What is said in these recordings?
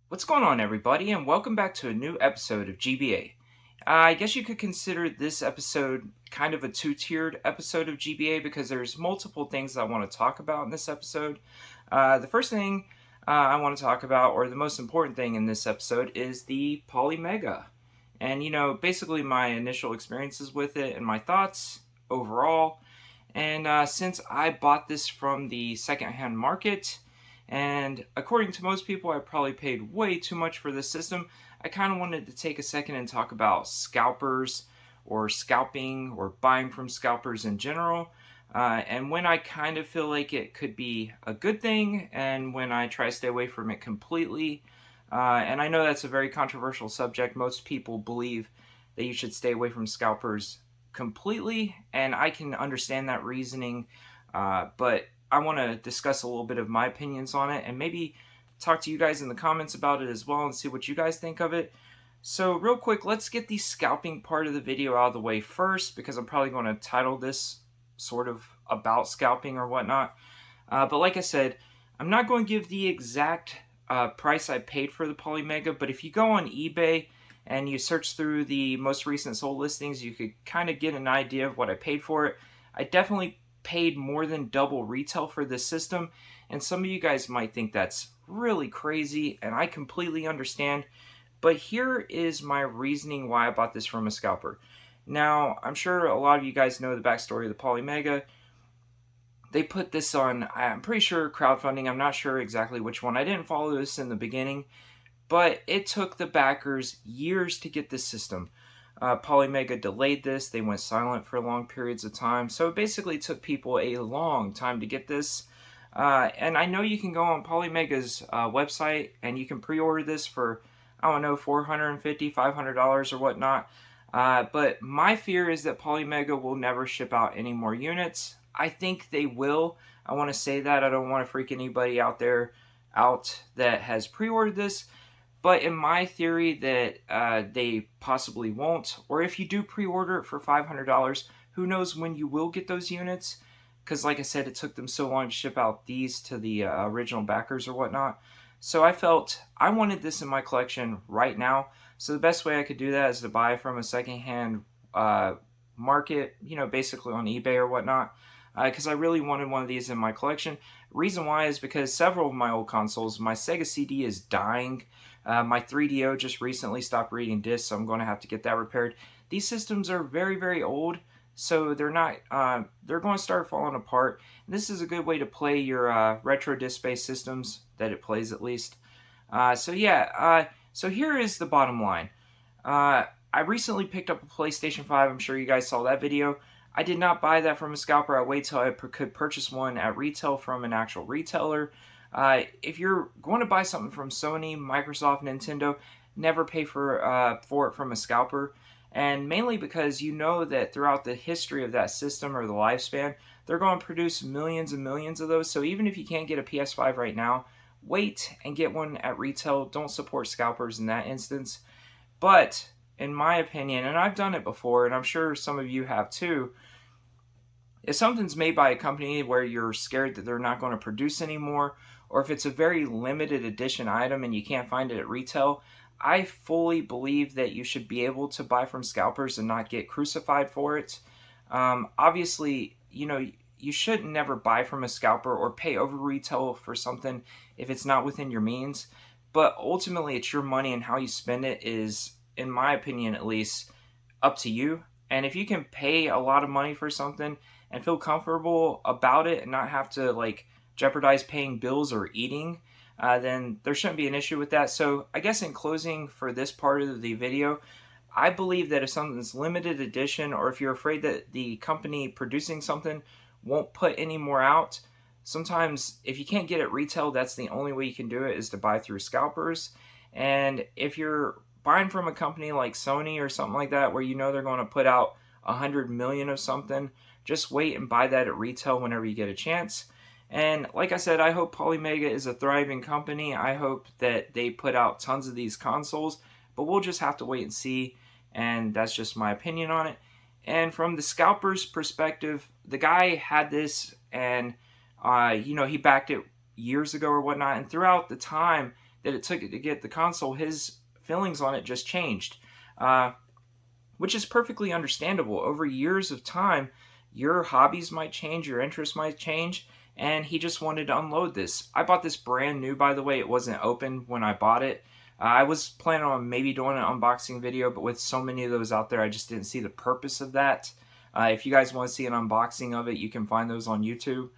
What's going on, everybody, and welcome back to a new episode of GBA. I guess you could consider this episode kind of a two-tiered episode of GBA because there's multiple things I want to talk about in this episode. The first thing I want to talk about, or the most important thing in this episode, is the Polymega. And, basically my initial experiences with it and my thoughts overall. And since I bought this from the secondhand market, and according to most people, I probably paid way too much for this system, I kind of wanted to take a second and talk about scalpers or scalping or buying from scalpers in general. And when I kind of feel like it could be a good thing and when I try to stay away from it completely. And I know that's a very controversial subject. Most people believe that you should stay away from scalpers completely, and I can understand that reasoning, but I want to discuss a little bit of my opinions on it and maybe talk to you guys in the comments about it as well and see what you guys think of it. So real quick, let's get the scalping part of the video out of the way first, because I'm probably going to title this sort of about scalping or whatnot. But like I said, I'm not going to give the exact price I paid for the Polymega, but if you go on eBay and you search through the most recent sold listings, you could kind of get an idea of what I paid for it. I definitely paid more than double retail for this system, and some of you guys might think that's really crazy, and I completely understand, but here is my reasoning why I bought this from a scalper. Now, I'm sure a lot of you guys know the backstory of the Polymega. They put this on, I'm pretty sure, crowdfunding. I'm not sure exactly which one. I didn't follow this in the beginning, but it took the backers years to get this system. Polymega delayed this. They went silent for long periods of time. So it basically took people a long time to get this. And I know you can go on Polymega's website and you can pre-order this for, I don't know, $450, $500 or whatnot. But my fear is that Polymega will never ship out any more units. I think they will. I want to say that. I don't want to freak anybody out there out that has pre-ordered this. But in my theory that they possibly won't, or if you do pre-order it for $500, who knows when you will get those units, because like I said, it took them so long to ship out these to the original backers or whatnot. So I felt I wanted this in my collection right now, so the best way I could do that is to buy from a secondhand market, basically on eBay or whatnot, because I really wanted one of these in my collection. Reason why is because several of my old consoles, my Sega CD is dying. My 3DO just recently stopped reading discs, so I'm going to have to get that repaired. These systems are very, very old, so they're not. They're going to start falling apart. And this is a good way to play your retro disc-based systems that it plays at least. So here is the bottom line. I recently picked up a PlayStation 5. I'm sure you guys saw that video. I did not buy that from a scalper. I waited till I could purchase one at retail from an actual retailer. If you're going to buy something from Sony, Microsoft, Nintendo, never pay for it from a scalper. And mainly because you know that throughout the history of that system or the lifespan, they're going to produce millions and millions of those. So even if you can't get a PS5 right now, wait and get one at retail. Don't support scalpers in that instance. But in my opinion, and I've done it before, and I'm sure some of you have too, if something's made by a company where you're scared that they're not going to produce anymore, or if it's a very limited edition item and you can't find it at retail, I fully believe that you should be able to buy from scalpers and not get crucified for it. Obviously, you should never buy from a scalper or pay over retail for something if it's not within your means. But ultimately, it's your money, and how you spend it is, in my opinion at least, up to you. And if you can pay a lot of money for something and feel comfortable about it and not have to jeopardize paying bills or eating, then there shouldn't be an issue with that. So I guess in closing for this part of the video, I believe that if something's limited edition, or if you're afraid that the company producing something won't put any more out, sometimes if you can't get it retail, that's the only way you can do it, is to buy through scalpers. And if you're buying from a company like Sony or something like that, where they're going to put out 100 million of something, just wait and buy that at retail whenever you get a chance. And like I said, I hope Polymega is a thriving company. I hope that they put out tons of these consoles, but we'll just have to wait and see. And that's just my opinion on it. And from the Scalpers perspective, the guy had this, and he backed it years ago or whatnot, and throughout the time that it took to get the console, his feelings on it just changed, which is perfectly understandable. Over years of time, your hobbies might change, your interests might change, and he just wanted to unload this. I bought this brand new, by the way. It wasn't open when I bought it. I was planning on maybe doing an unboxing video, but with so many of those out there, I just didn't see the purpose of that. If you guys want to see an unboxing of it, you can find those on YouTube.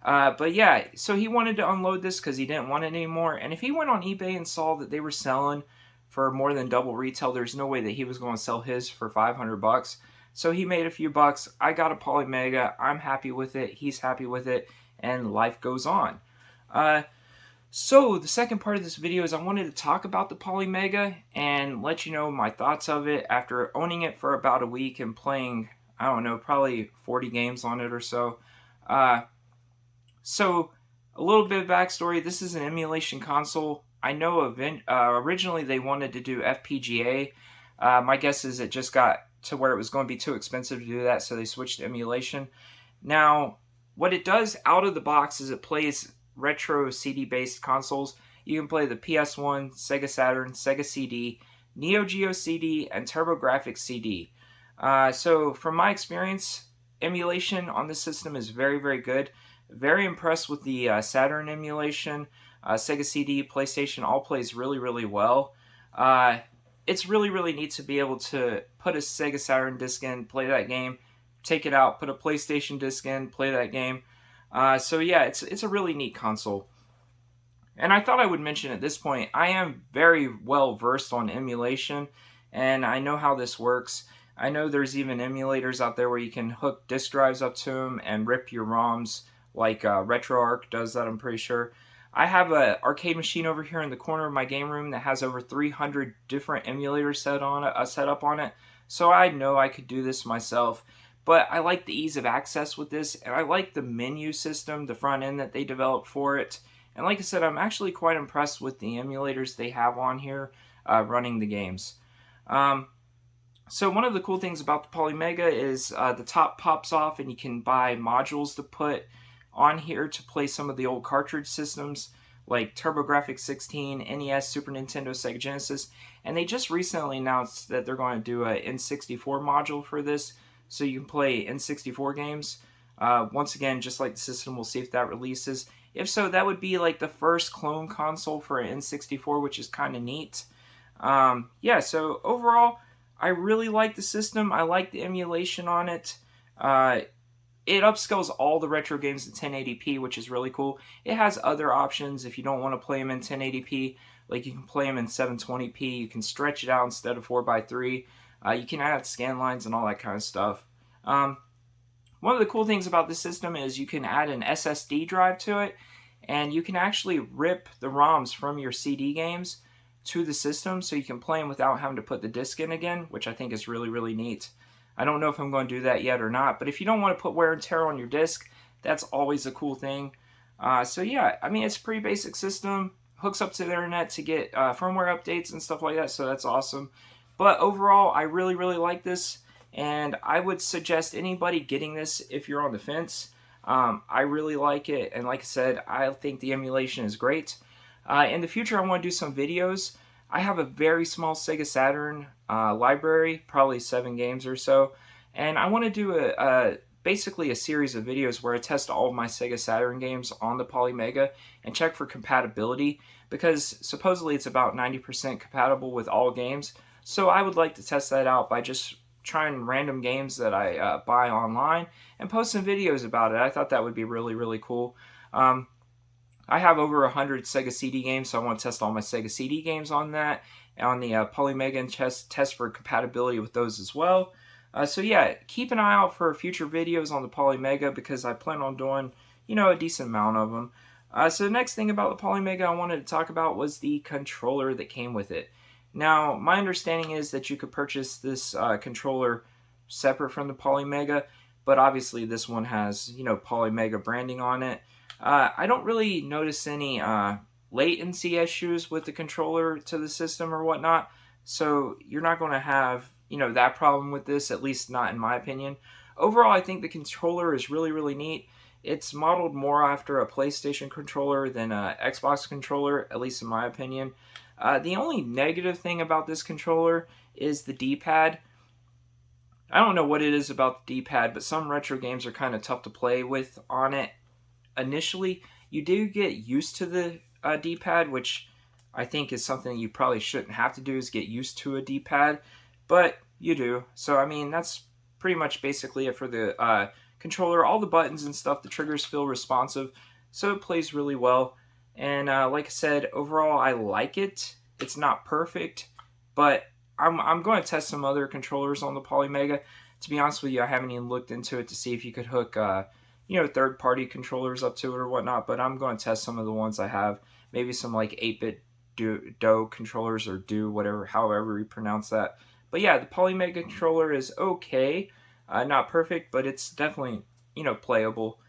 But yeah, so he wanted to unload this because he didn't want it anymore. And if he went on eBay and saw that they were selling for more than double retail, there's no way that he was going to sell his for 500 bucks. So he made a few bucks. I got a Polymega. I'm happy with it. He's happy with it. And life goes on. So the second part of this video is I wanted to talk about the Polymega and let you know my thoughts of it after owning it for about a week and playing, I don't know, probably 40 games on it or so. So a little bit of backstory. This is an emulation console. I know originally they wanted to do FPGA. My guess is it just got to where it was going to be too expensive to do that, so they switched to emulation. Now, what it does out of the box is it plays retro CD-based consoles. You can play the PS1, Sega Saturn, Sega CD, Neo Geo CD, and TurboGrafx CD. So from my experience, emulation on this system is very, very good. Very impressed with the Saturn emulation. Sega CD, PlayStation, all plays really, really well. It's really, really neat to be able to put a Sega Saturn disc in, play that game, take it out, put a PlayStation disc in, play that game. So yeah, it's a really neat console. And I thought I would mention at this point, I am very well versed on emulation, and I know how this works. I know there's even emulators out there where you can hook disk drives up to them and rip your ROMs, like RetroArch does that, I'm pretty sure. I have an arcade machine over here in the corner of my game room that has over 300 different emulators set up on it, so I know I could do this myself. But I like the ease of access with this, and I like the menu system, the front end that they developed for it. And like I said, I'm actually quite impressed with the emulators they have on here running the games. So one of the cool things about the Polymega is the top pops off, and you can buy modules to put on here to play some of the old cartridge systems like TurboGrafx 16, NES, Super Nintendo, Sega Genesis. And they just recently announced that they're going to do an N64 module for this, so you can play N64 games. Once again, just like the system, we'll see if that releases. If so, that would be like the first clone console for an N64, which is kind of neat. Yeah, so overall, I really like the system. I like the emulation on it. It upscales all the retro games to 1080p, which is really cool. It has other options if you don't want to play them in 1080p. Like you can play them in 720p. You can stretch it out instead of 4:3. You can add scan lines and all that kind of stuff. One of the cool things about this system is you can add an SSD drive to it, and you can actually rip the ROMs from your CD games to the system so you can play them without having to put the disc in again, which I think is really, really neat. I don't know if I'm going to do that yet or not, but if you don't want to put wear and tear on your disc, that's always a cool thing. So yeah, I mean, it's a pretty basic system. Hooks up to the internet to get firmware updates and stuff like that, so that's awesome. But overall, I really, really like this, and I would suggest anybody getting this if you're on the fence. I really like it, and like I said, I think the emulation is great. In the future, I want to do some videos. I have a very small Sega Saturn library, probably 7 games or so, and I want to do basically a series of videos where I test all of my Sega Saturn games on the Polymega and check for compatibility, because supposedly it's about 90% compatible with all games. So I would like to test that out by just trying random games that I buy online and post some videos about it. I thought that would be really, really cool. I have over 100 Sega CD games, so I want to test all my Sega CD games on that, on the Polymega, and test for compatibility with those as well. So yeah, keep an eye out for future videos on the Polymega, because I plan on doing, a decent amount of them. So the next thing about the Polymega I wanted to talk about was the controller that came with it. Now, my understanding is that you could purchase this controller separate from the Polymega, but obviously this one has, Polymega branding on it. I don't really notice any latency issues with the controller to the system or whatnot, so you're not going to have, that problem with this, at least not in my opinion. Overall, I think the controller is really, really neat. It's modeled more after a PlayStation controller than a Xbox controller, at least in my opinion. The only negative thing about this controller is the D-pad. I don't know what it is about the D-pad, but some retro games are kind of tough to play with on it initially. You do get used to the D-pad, which I think is something you probably shouldn't have to do, is get used to a D-pad, but you do. So I mean, that's pretty much basically it for the controller. All the buttons and stuff, the triggers feel responsive, so it plays really well. And like I said, overall I like it. It's not perfect, but I'm going to test some other controllers on the Polymega. To be honest with you, I haven't even looked into it to see if you could hook third-party controllers up to it or whatnot, but I'm going to test some of the ones I have. Maybe some like 8-bit Do controllers, or Do, whatever, however you pronounce that. But yeah, the Polymega controller is okay. Not perfect, but it's definitely, playable.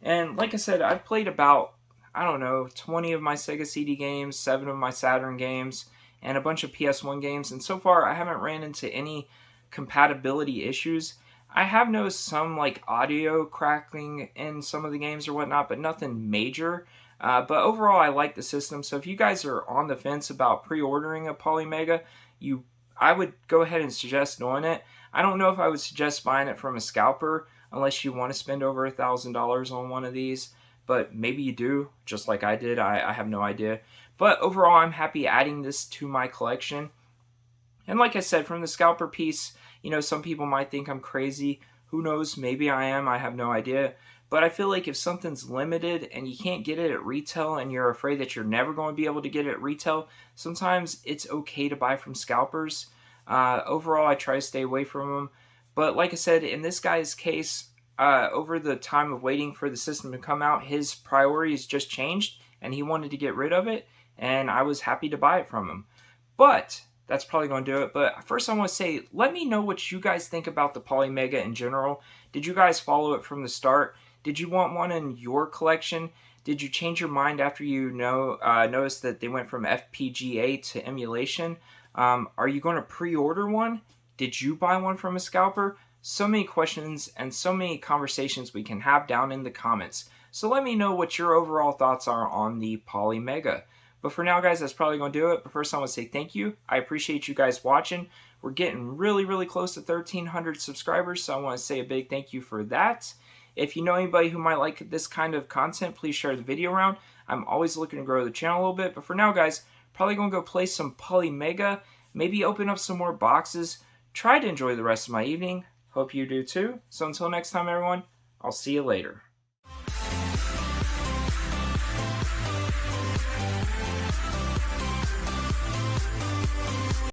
And like I said, I've played about, I don't know, 20 of my Sega CD games, 7 of my Saturn games, and a bunch of PS1 games. And so far, I haven't ran into any compatibility issues. I have noticed some like audio crackling in some of the games or whatnot, but nothing major. But overall, I like the system. So if you guys are on the fence about pre-ordering a Polymega, I would go ahead and suggest doing it. I don't know if I would suggest buying it from a scalper unless you want to spend over $1,000 on one of these. But maybe you do, just like I did. I have no idea. But overall, I'm happy adding this to my collection. And like I said, from the scalper piece, some people might think I'm crazy. Who knows? Maybe I am. I have no idea. But I feel like if something's limited and you can't get it at retail and you're afraid that you're never going to be able to get it at retail, sometimes it's okay to buy from scalpers. Overall, I try to stay away from them. But like I said, in this guy's case, over the time of waiting for the system to come out, his priorities just changed and he wanted to get rid of it. And I was happy to buy it from him. But that's probably going to do it. But first, I want to say, let me know what you guys think about the Polymega in general. Did you guys follow it from the start? Did you want one in your collection? Did you change your mind after you noticed that they went from FPGA to emulation? Are you going to pre-order one? Did you buy one from a scalper? So many questions and so many conversations we can have down in the comments. So let me know what your overall thoughts are on the Polymega. But for now, guys, that's probably going to do it. But first, I want to say thank you. I appreciate you guys watching. We're getting really, really close to 1,300 subscribers, so I want to say a big thank you for that. If you know anybody who might like this kind of content, please share the video around. I'm always looking to grow the channel a little bit. But for now, guys, probably going to go play some Polymega, maybe open up some more boxes, try to enjoy the rest of my evening. Hope you do too. So until next time, everyone, I'll see you later.